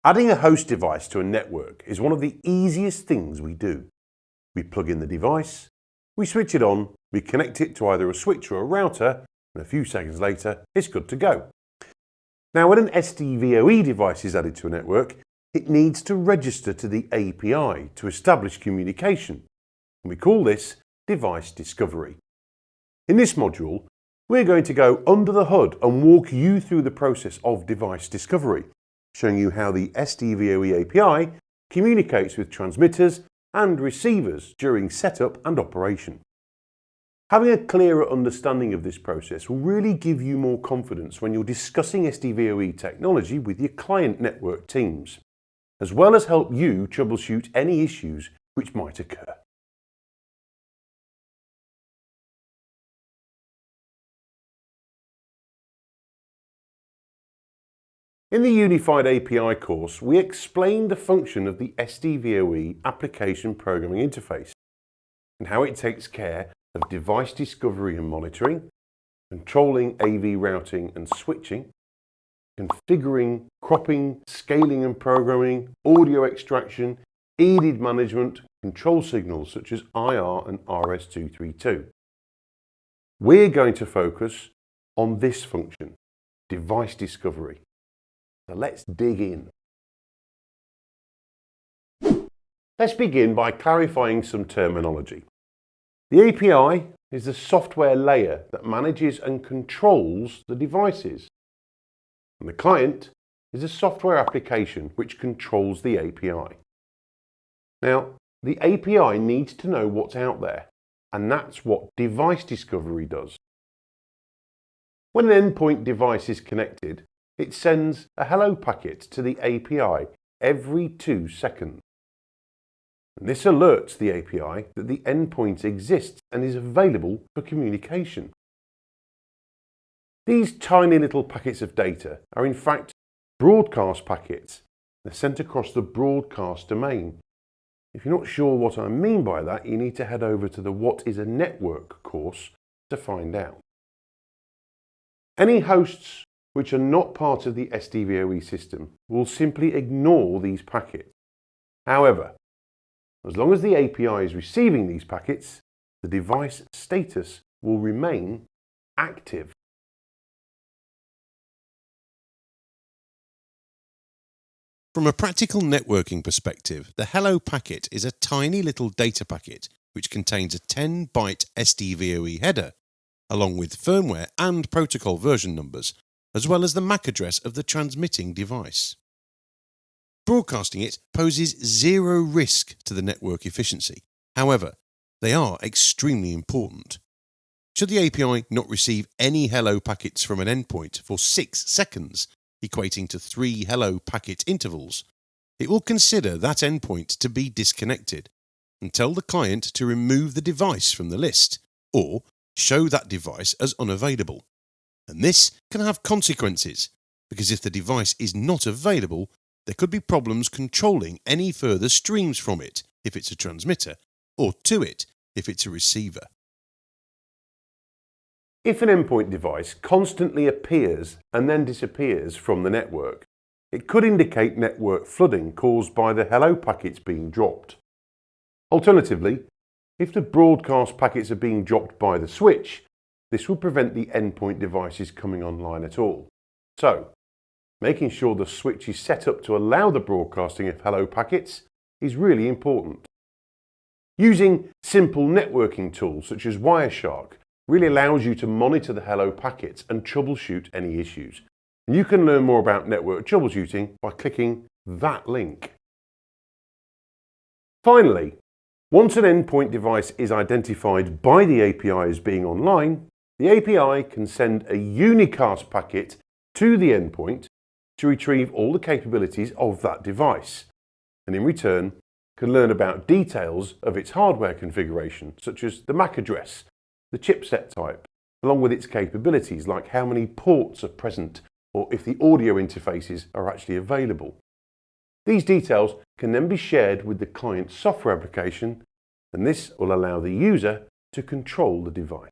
Adding a host device to a network is one of the easiest things we do. We plug in the device, we switch it on, we connect it to either a switch or a router, and a few seconds later, it's good to go. Now, when an SDVoE device is added to a network, it needs to register to the API to establish communication, and we call this device discovery. In this module, we're going to go under the hood and walk you through the process of device discovery, showing you how the SDVoE API communicates with transmitters and receivers during setup and operation. Having a clearer understanding of this process will really give you more confidence when you're discussing SDVoE technology with your client network teams, as well as help you troubleshoot any issues which might occur. In the Unified API course, we explained the function of the SDVoE application programming interface and how it takes care of device discovery and monitoring, controlling AV routing and switching, configuring, cropping, scaling and programming, audio extraction, EDID management, control signals such as IR and RS-232. We're going to focus on this function, device discovery. So let's dig in. Let's begin by clarifying some terminology. The API is the software layer that manages and controls the devices. And the client is a software application which controls the API. Now, the API needs to know what's out there, and that's what device discovery does. When an endpoint device is connected, it sends a hello packet to the API every 2 seconds. And this alerts the API that the endpoint exists and is available for communication. These tiny little packets of data are in fact broadcast packets. They're sent across the broadcast domain. If you're not sure what I mean by that, you need to head over to the What is a Network course to find out. Any hosts which are not part of the SDVoE system will simply ignore these packets. However, as long as the API is receiving these packets, the device status will remain active. From a practical networking perspective, the hello packet is a tiny little data packet which contains a 10-byte SDVoE header, along with firmware and protocol version numbers, as well as the MAC address of the transmitting device. Broadcasting it poses zero risk to the network efficiency. However, they are extremely important. Should the API not receive any hello packets from an endpoint for 6 seconds, equating to 3 hello packet intervals, it will consider that endpoint to be disconnected and tell the client to remove the device from the list or show that device as unavailable. And this can have consequences, because if the device is not available, there could be problems controlling any further streams from it if it's a transmitter, or to it if it's a receiver. If an endpoint device constantly appears and then disappears from the network, it could indicate network flooding caused by the hello packets being dropped. Alternatively, if the broadcast packets are being dropped by the switch, this will prevent the endpoint devices coming online at all. So, making sure the switch is set up to allow the broadcasting of hello packets is really important. Using simple networking tools such as Wireshark really allows you to monitor the hello packets and troubleshoot any issues. And you can learn more about network troubleshooting by clicking that link. Finally, once an endpoint device is identified by the API as being online, the API can send a unicast packet to the endpoint to retrieve all the capabilities of that device, and in return can learn about details of its hardware configuration, such as the MAC address, the chipset type, along with its capabilities like how many ports are present or if the audio interfaces are actually available. These details can then be shared with the client software application, and this will allow the user to control the device.